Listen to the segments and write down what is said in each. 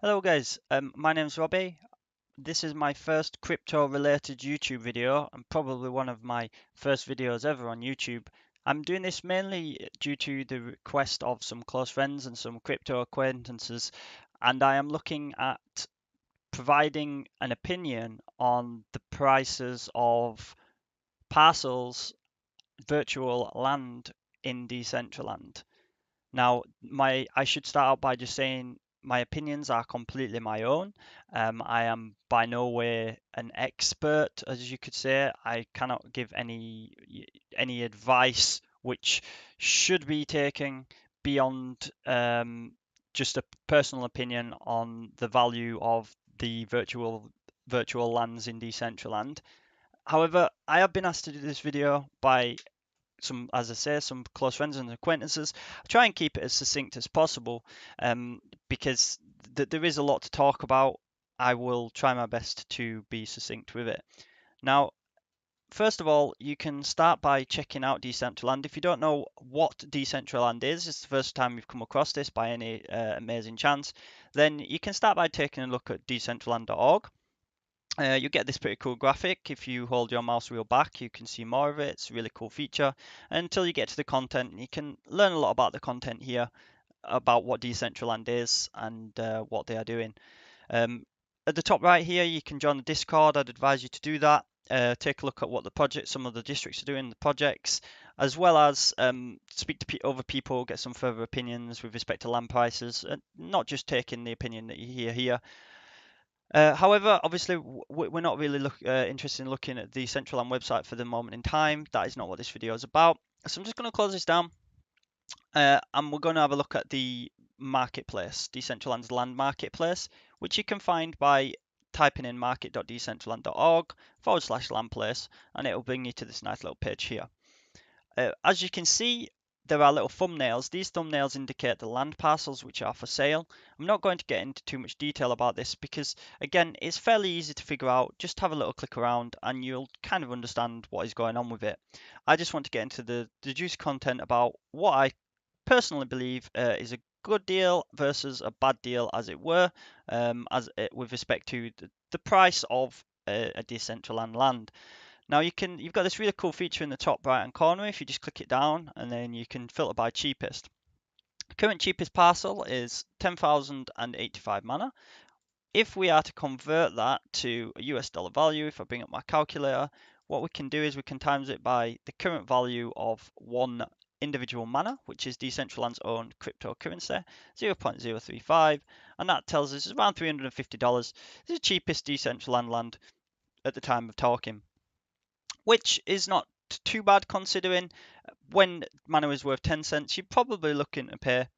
Hello guys, my name's Robbie. This is my first crypto related YouTube video and probably one of my first videos ever on YouTube. I'm doing this mainly due to the request of some close friends and some crypto acquaintances, and I am looking at providing an opinion on the prices of parcels virtual land in Decentraland. Now, I should start out by just saying my opinions are completely my own. I am by no way an expert, as you could say. I cannot give any advice which should be taken beyond just a personal opinion on the value of the virtual lands in Decentraland. However, I have been asked to do this video by some, as I say, some close friends and acquaintances. I try and keep it as succinct as possible because there is a lot to talk about. I will try my best to be succinct with it. Now, first of all, you can start by checking out Decentraland. If you don't know what Decentraland is, it's the first time you've come across this by any amazing chance, then you can start by taking a look at decentraland.org. You get this pretty cool graphic. If you hold your mouse wheel back, you can see more of it. It's a really cool feature. Until you get to the content, you can learn a lot about the content here, about what Decentraland is and what they are doing. At the top right here, you can join the Discord. I'd advise you to do that. Take a look at what the project, some of the districts are doing, the projects, as well as speak to other people, get some further opinions with respect to land prices, not just taking the opinion that you hear here. However, obviously, we're not really interested in looking at the Decentraland website for the moment in time. That is not what this video is about. So I'm just going to close this down, and we're going to have a look at the marketplace, Decentraland's land marketplace, which you can find by typing in market.decentraland.org/landplace, and it will bring you to this nice little page here. As you can see, there are little thumbnails. These thumbnails indicate the land parcels which are for sale. I'm not going to get into too much detail about this because, again, it's fairly easy to figure out. Just have a little click around and you'll kind of understand what is going on with it. I just want to get into the juicy content about what I personally believe is a good deal versus a bad deal, as it were, with respect to the price of a Decentraland land. Now you've got this really cool feature in the top right hand corner. If you just click it down and then you can filter by cheapest. The current cheapest parcel is 10,085 mana. If we are to convert that to a US dollar value, if I bring up my calculator, what we can do is we can times it by the current value of one individual mana, which is Decentraland's own cryptocurrency, 0.035, and that tells us it's around $350. It's the cheapest Decentraland land at the time of talking, which is not too bad considering when mana is worth 10 cents, you're probably looking to pay,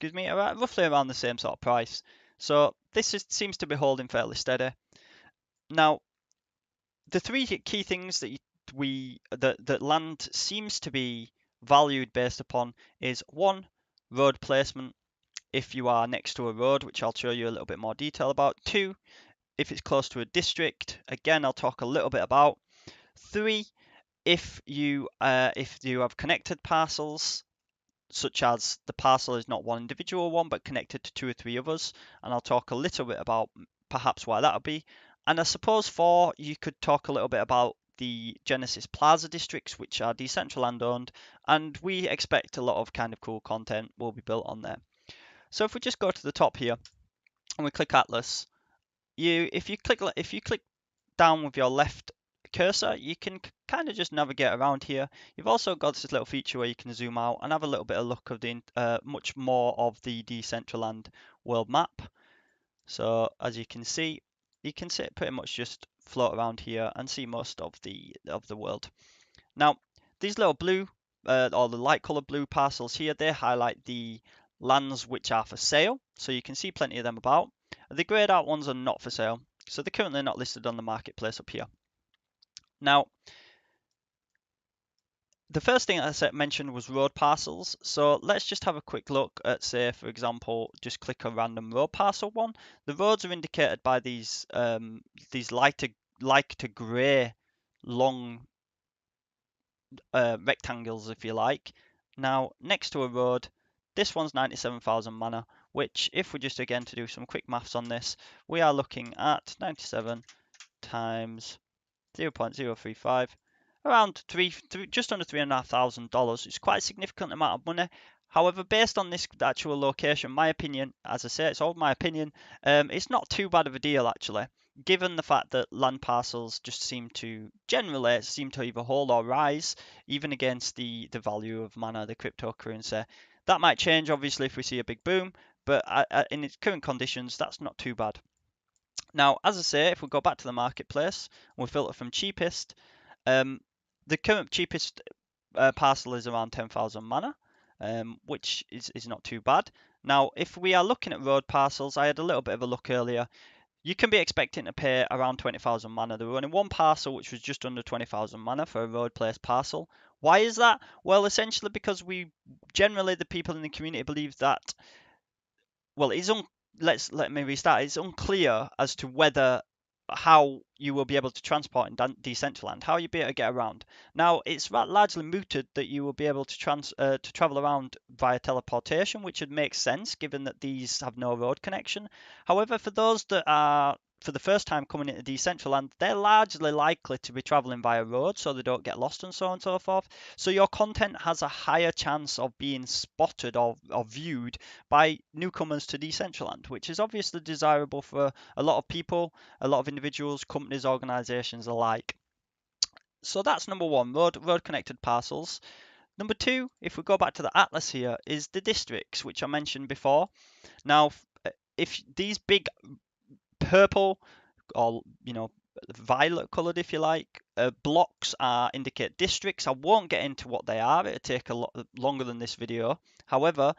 roughly around the same sort of price. So this seems to be holding fairly steady. Now, the three key things that land seems to be valued based upon is one, road placement. If you are next to a road, which I'll show you a little bit more detail about. Two, if it's close to a district. Again, I'll talk a little bit about. Three, if you have connected parcels, such as the parcel is not one individual one but connected to 2 or 3 others, and I'll talk a little bit about perhaps why that would be. And I suppose 4, you could talk a little bit about the Genesis Plaza districts, which are Decentraland owned, and we expect a lot of kind of cool content will be built on there. So if we just go to the top here and we click Atlas, if you click down with your left cursor, you can kind of just navigate around here. You've also got this little feature where you can zoom out and have a little bit of look of the much more of the Decentraland world map. So as you can see it pretty much just float around here and see most of the world. Now these little blue or the light colored blue parcels here, they highlight the lands which are for sale, so you can see plenty of them about. The grayed out ones are not for sale, so they're currently not listed on the marketplace up here. Now, the first thing I mentioned was road parcels. So let's just have a quick look at, say, for example, just click a random road parcel one. The roads are indicated by these lighter grey long rectangles, if you like. Now, next to a road, this one's 97,000 mana, which if we just again to do some quick maths on this, we are looking at 97 times 0.035, around just under $3,500. It's quite a significant amount of money. However, based on this actual location, my opinion, as I say, it's all my opinion, it's not too bad of a deal actually, given the fact that land parcels just generally seem to either hold or rise, even against the value of mana, the cryptocurrency. That might change obviously if we see a big boom, but in its current conditions, that's not too bad. Now, as I say, if we go back to the marketplace and we filter from cheapest, the current cheapest parcel is around 10,000 mana, which is not too bad. Now, if we are looking at road parcels, I had a little bit of a look earlier. You can be expecting to pay around 20,000 mana. There were only one parcel which was just under 20,000 mana for a road place parcel. Why is that? Well, essentially because the people in the community believe that, well, let me restart. It's unclear as to how you will be able to transport in Decentraland, how you'll be able to get around. Now, it's largely mooted that you will be able to travel around via teleportation, which would make sense given that these have no road connection. However, for those that are for the first time coming into Decentraland, they're largely likely to be traveling via road so they don't get lost and so on and so forth. So your content has a higher chance of being spotted or viewed by newcomers to Decentraland, which is obviously desirable for a lot of people, a lot of individuals, companies, organizations alike. So that's number one, road connected parcels. Number two, if we go back to the atlas here, is the districts, which I mentioned before. Now, if these big purple or violet coloured, if you like, blocks indicate districts. I won't get into what they are. It'll take a lot longer than this video. However,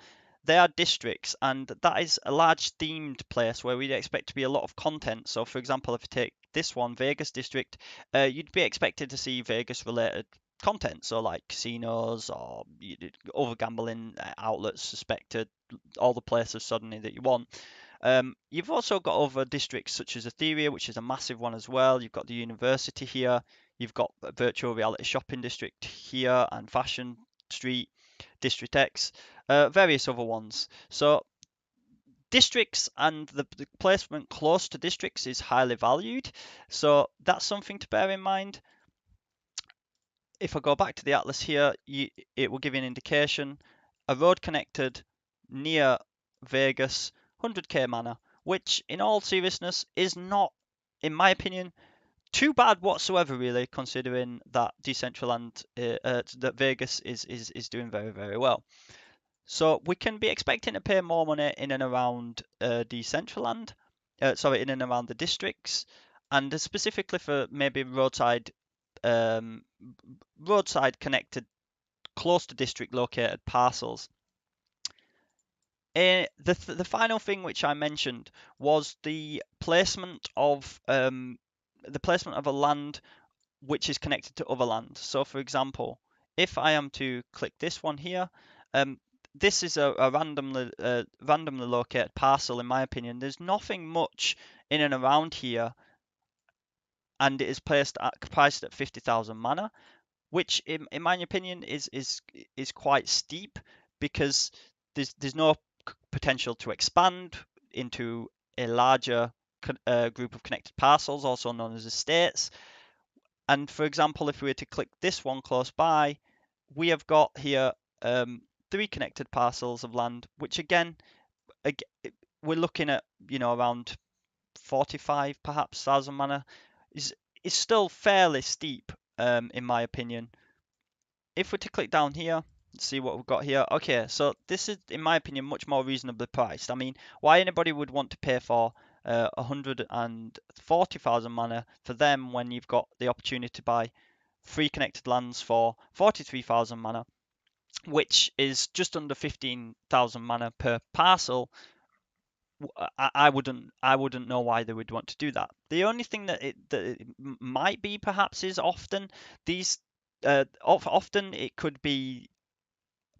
they are districts, and that is a large themed place where we'd expect to be a lot of content. So, for example, if you take this one, Vegas district, you'd be expected to see Vegas related content, so like casinos or other gambling outlets suspected, all the places suddenly that you want. You've also got other districts such as Etheria, which is a massive one as well. You've got the university here. You've got a virtual reality shopping district here and Fashion Street, District X, various other ones. So districts and the placement close to districts is highly valued. So that's something to bear in mind. If I go back to the atlas here, it will give you an indication. A road connected near Vegas, 100k mana, which in all seriousness is not, in my opinion, too bad whatsoever, really, considering that Decentraland, that Vegas is doing very, very well. So we can be expecting to pay more money in and around Decentraland, in and around the districts, and specifically for maybe roadside connected, close to district located parcels. The final thing which I mentioned was the placement of a land which is connected to other land. So, for example, if I am to click this one here, this is a randomly located parcel. In my opinion, there's nothing much in and around here, and it is priced at 50,000 mana, which in my opinion is quite steep because there's no potential to expand into a larger group of connected parcels, also known as estates. And for example, if we were to click this one close by, we have got here 3 connected parcels of land, which again we're looking at around 45 perhaps thousand mana is still fairly steep in my opinion. If we're to click down here, see what we've got here. Okay, so this is, in my opinion, much more reasonably priced. I mean, why anybody would want to pay for 140,000 mana for them when you've got the opportunity to buy 3 connected lands for 43,000 mana, which is just under 15,000 mana per parcel. I wouldn't know why they would want to do that. The only thing that it might be perhaps is often it could be,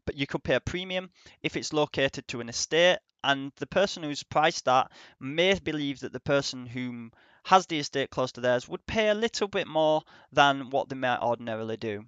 but you could pay a premium if it's located to an estate, and the person who's priced that may believe that the person who has the estate close to theirs would pay a little bit more than what they might ordinarily do.